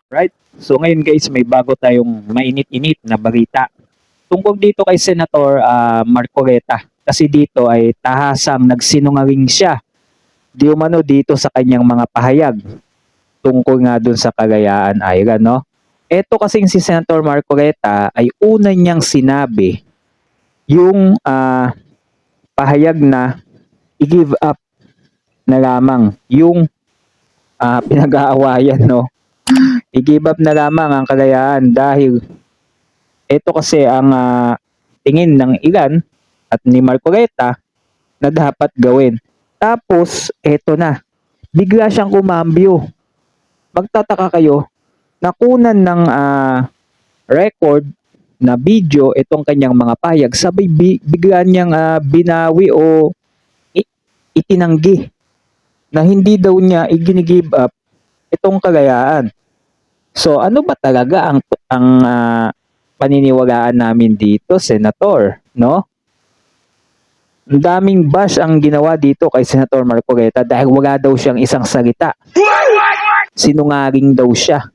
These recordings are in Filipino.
Right? So ngayon guys, may bago tayong mainit-init na balita tungkol dito kay Senator Marcoleta. Kasi dito ay tahasang nagsinungaling siya di umano dito sa kanyang mga pahayag tungkol nga dun sa Cagayan Island, no? Ito kasing si Senator Marcoleta ay una niyang sinabi yung pahayag na i-give up na lamang yung pinag-aawayan, no? I-give up na lamang ang Cagayan dahil ito kasi ang tingin ng ilan at ni Marcoleta na dapat gawin. Tapos, eto na. Bigla siyang kumambyo. Magtataka kayo, nakunan ng record na video itong kanyang mga pahayag. Sabay bigla niyang binawi o itinanggi na hindi daw niya i-give up itong Cagayan. So ano ba talaga ang paniniwalaan namin dito, Senator, no? Ang daming bash ang ginawa dito kay Senator Marcoleta dahil wala daw siyang isang salita. Sinungaling daw siya.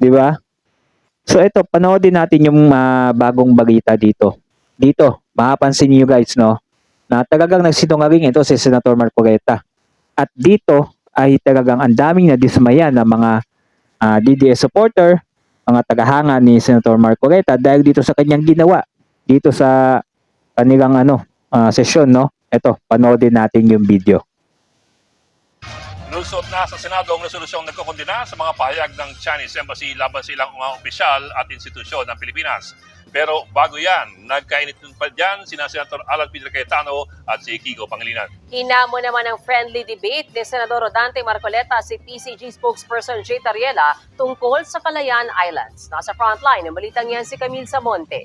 'Di ba? So ito, panoodin natin yung bagong balita dito. Dito, mapapansin niyo guys, no, na talagang nagsinungaling ito si Senator Marcoleta. At dito ay talagang ang daming nadismaya na mga DDS supporter, mga tagahanga ni Senator Marcoleta dahil dito sa kanyang ginawa dito sa kanilang sesyon, no. Ito, panoodin natin yung video. Lusot na sa Senado ang resolusyong nagkukondena sa mga pahayag ng Chinese Embassy laban sa ilang mga opisyal at institusyon ng Pilipinas. Pero bago yan, nagkainit pa dyan sina Senator Alan Peter Cayetano at si Kiko Pangilinan. Hinamo naman ang friendly debate ni Senador Rodante Marcoleta si PCG spokesperson Jay Tariela tungkol sa Cagayan Islands. Nasa frontline ng balitang yan si Camille Samonte.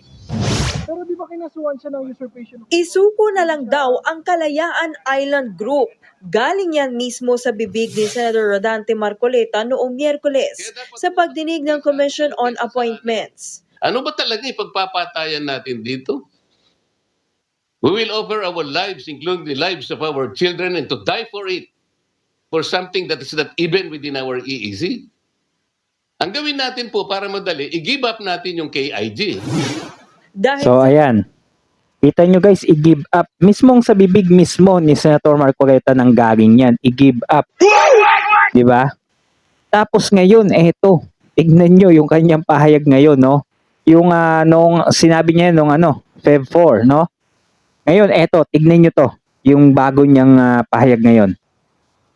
Pero di ba kinasuhan siya ng usurpation? Isuko na lang daw ang Kalayaan Island Group. Galing yan mismo sa bibig ni Senator Rodante Marcoleta noong Miyerkules sa pagdinig ng Commission on Appointments. Ano ba talaga ipagpapatayan natin dito? We will offer our lives, including the lives of our children, and to die for it, for something that is not even within our EEZ. Ang gawin natin po para madali, i-give up natin yung KIG. So ayan, kita nyo guys, i-give up. Mismong sa bibig mismo ni Senator Marcoleta nang galing yan, i-give up. Diba? Tapos ngayon, eto, tignan nyo yung kanyang pahayag ngayon, no? Yung nung sinabi niya nung Feb 4, no? Ngayon, eto, tignan nyo to, yung bago niyang pahayag ngayon.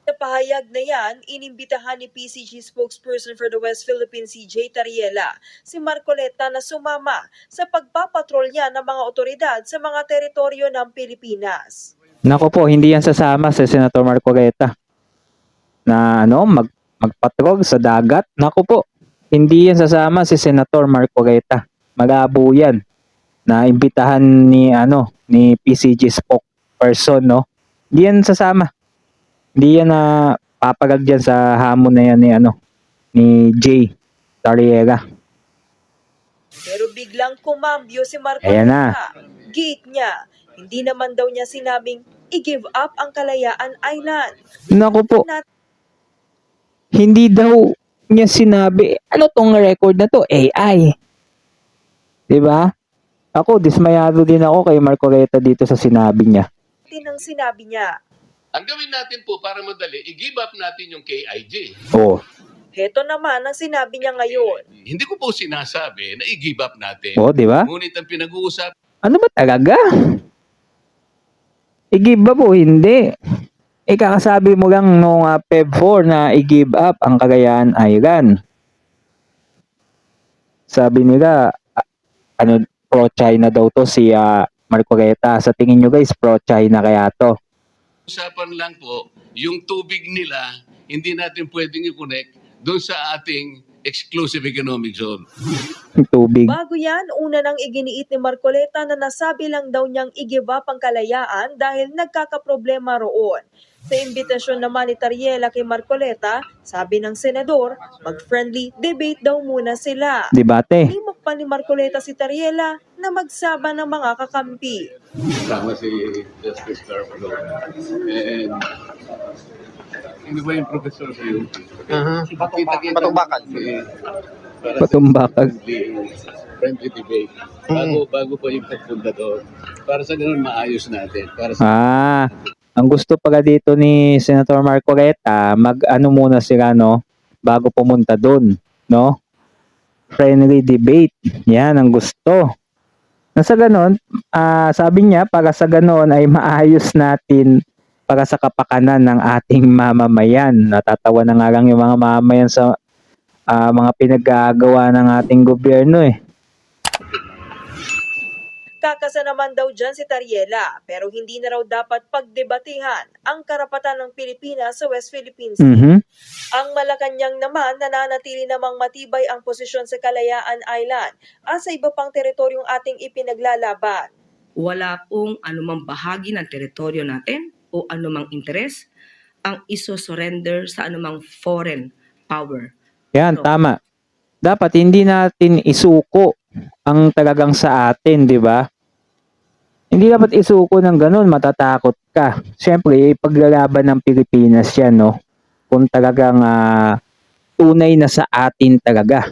Sa pahayag na yan, inimbitahan ni PCG spokesperson for the West Philippines si Jay Tariela si Marcoleta na sumama sa pagpapatrolya ng mga otoridad sa mga teritoryo ng Pilipinas. Nako po, hindi yan sasama sa Senator Marcoleta na magpatrol sa dagat. Nako po, hindi yan sasama si Senator Marcoleta. Malabo yan na imbitahan ni PCG spokesperson, no? Hindi yan sasama. Hindi yan papagag dyan sa hamon na yan ni Jay Tariela. Pero biglang kumambyo si Ayan na. Marcoleta. Gate niya, hindi naman daw niya sinabing i-give up ang Kalayaan Island. Naku po, hindi daw niya sinabi, ano tong record na to? AI. Diba? Ako, dismayado din ako kay Marcoleta dito sa sinabi niya. Tinang sinabi niya. Ang gawin natin po para madali, i-give up natin yung KIG. Oh. Heto naman ang sinabi niya ngayon. Hindi ko po sinasabi na i-give up natin. Oh, di ba? Ngunit ang pinag-uusap, Ano ba talaga? I-give up o hindi? Ikakasabi mo lang nung Feb 4 na i-give up ang Cagayan Island. Sabi nila, pro-China daw to si Marcoleta. Sa tingin nyo guys, pro-China kaya to? usapan lang po, yung tubig nila, hindi natin pwedeng i-connect doon sa ating exclusive economic zone. Tubig. Bago yan, una nang iginiit ni Marcoleta na nasabi lang daw niyang i-give up ang Kalayaan dahil nagkakaproblema roon. Sa imbitasyon naman ni Tariela kay Marcoleta, sabi ng senador, mag-friendly debate daw muna sila. Debate. Himok pa ni Marcoleta si Tariela na magsaba ng mga kakampi. Tama si Justice Carpenter. And Sino ba yung professor sa UP? Patungbakan. Para Patumbakag. friendly debate. Bago pa yung pagpunta doon. Para sa ganun, maayos natin. Para sa Ang gusto pala dito ni Senator Marcoleta, mag-ano muna sila, no? Bago pumunta doon, no? Friendly debate. Yan ang gusto. Nasa ganon, sabi niya, para sa ganon ay maayos natin para sa kapakanan ng ating mamamayan. Natatawa na nga lang yung mga mamamayan sa mga pinagagawa ng ating gobyerno eh. Kakasa naman daw dyan si Tariela, pero hindi na raw dapat pagdebatehan ang karapatan ng Pilipinas sa West Philippine Sea. Mhm. Ang Malacanang naman nananatili namang matibay ang posisyon sa Kalayaan Island at sa iba pang teritoryong ating ipinaglalaban. Wala pong anumang bahagi ng teritoryo natin o anumang interes ang iso-surrender sa anumang foreign power. Yan, tama. Dapat hindi natin isuko ang talagang sa atin, di ba? Hindi dapat isuko ng ganun, matatakot ka. Siyempre, paglalaban ng Pilipinas yan, no? Kung talagang tunay na sa atin talaga.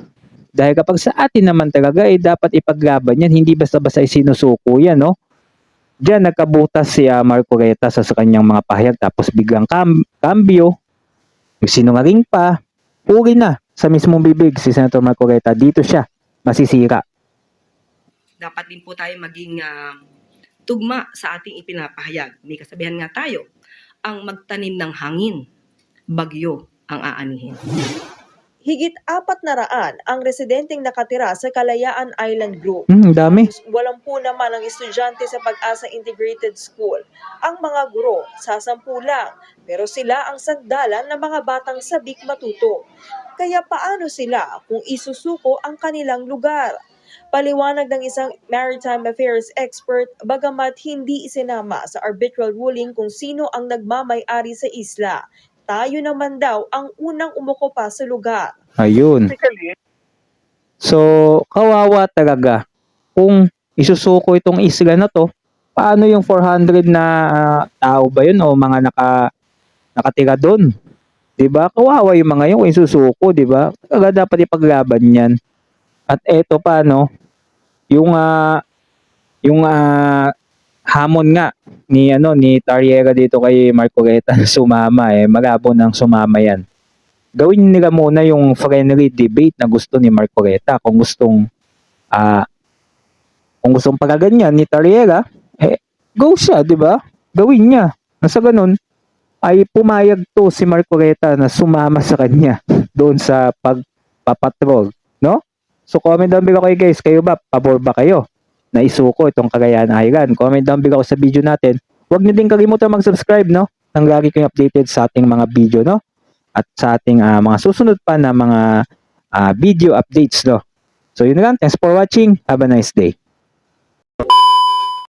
Dahil kapag sa atin naman talaga, dapat ipaglaban yan. Hindi basta-basta sinusuko yan, no? Diyan nagkabutas si Marcoleta sa kanyang mga pahayag tapos biglang kambyo. Sinungaling pa. Uri na sa mismong bibig si Senator Marcoleta. Dito siya masisira. Dapat din po tayo maging tugma sa ating ipinapahayag. May kasabihan nga tayo, ang magtanim ng hangin, bagyo ang aanihin. Higit 400 ang residenteng nakatira sa Kalayaan Island Group. Dami. 80 naman ang estudyante sa Pag-asa Integrated School. Ang mga guro, 10 lang, pero sila ang sandalan ng mga batang sabik matuto. Kaya paano sila kung isusuko ang kanilang lugar? Paliwanag ng isang maritime affairs expert, bagamat hindi isinama sa arbitral ruling kung sino ang nagmamay-ari sa isla. Tayo naman daw ang unang umukupa sa lugar. Ayun. So, kawawa talaga. Kung isusuko itong isla na to, paano yung 400 na tao ba yun o mga nakatira doon? 'Di ba? Kawawa yung mga yun kung isusuko, 'di ba? Talaga dapat ipaglaban 'yan. At eto pa no, yung hamon nga ni Tariela dito kay Marcoleta na sumama malabo nang sumama yan. Gawin nila muna yung friendly debate na gusto ni Marcoleta kung gustong pagaganyan ni Tariela, go siya, 'di ba? Gawin niya. Nasa ganun ay pumayag to si Marcoleta na sumama sa kanya doon sa pagpapatrol, no? So comment down below kayo guys, kayo ba, pabor ba kayo na isuko itong Cagayan Island? Comment down below sa video natin. Huwag niyo din kalimutan mag-subscribe, no? Nang lagi kayong updated sa ating mga video, no? At sa ating mga susunod pa na mga video updates, no? So yun lang, thanks for watching. Have a nice day.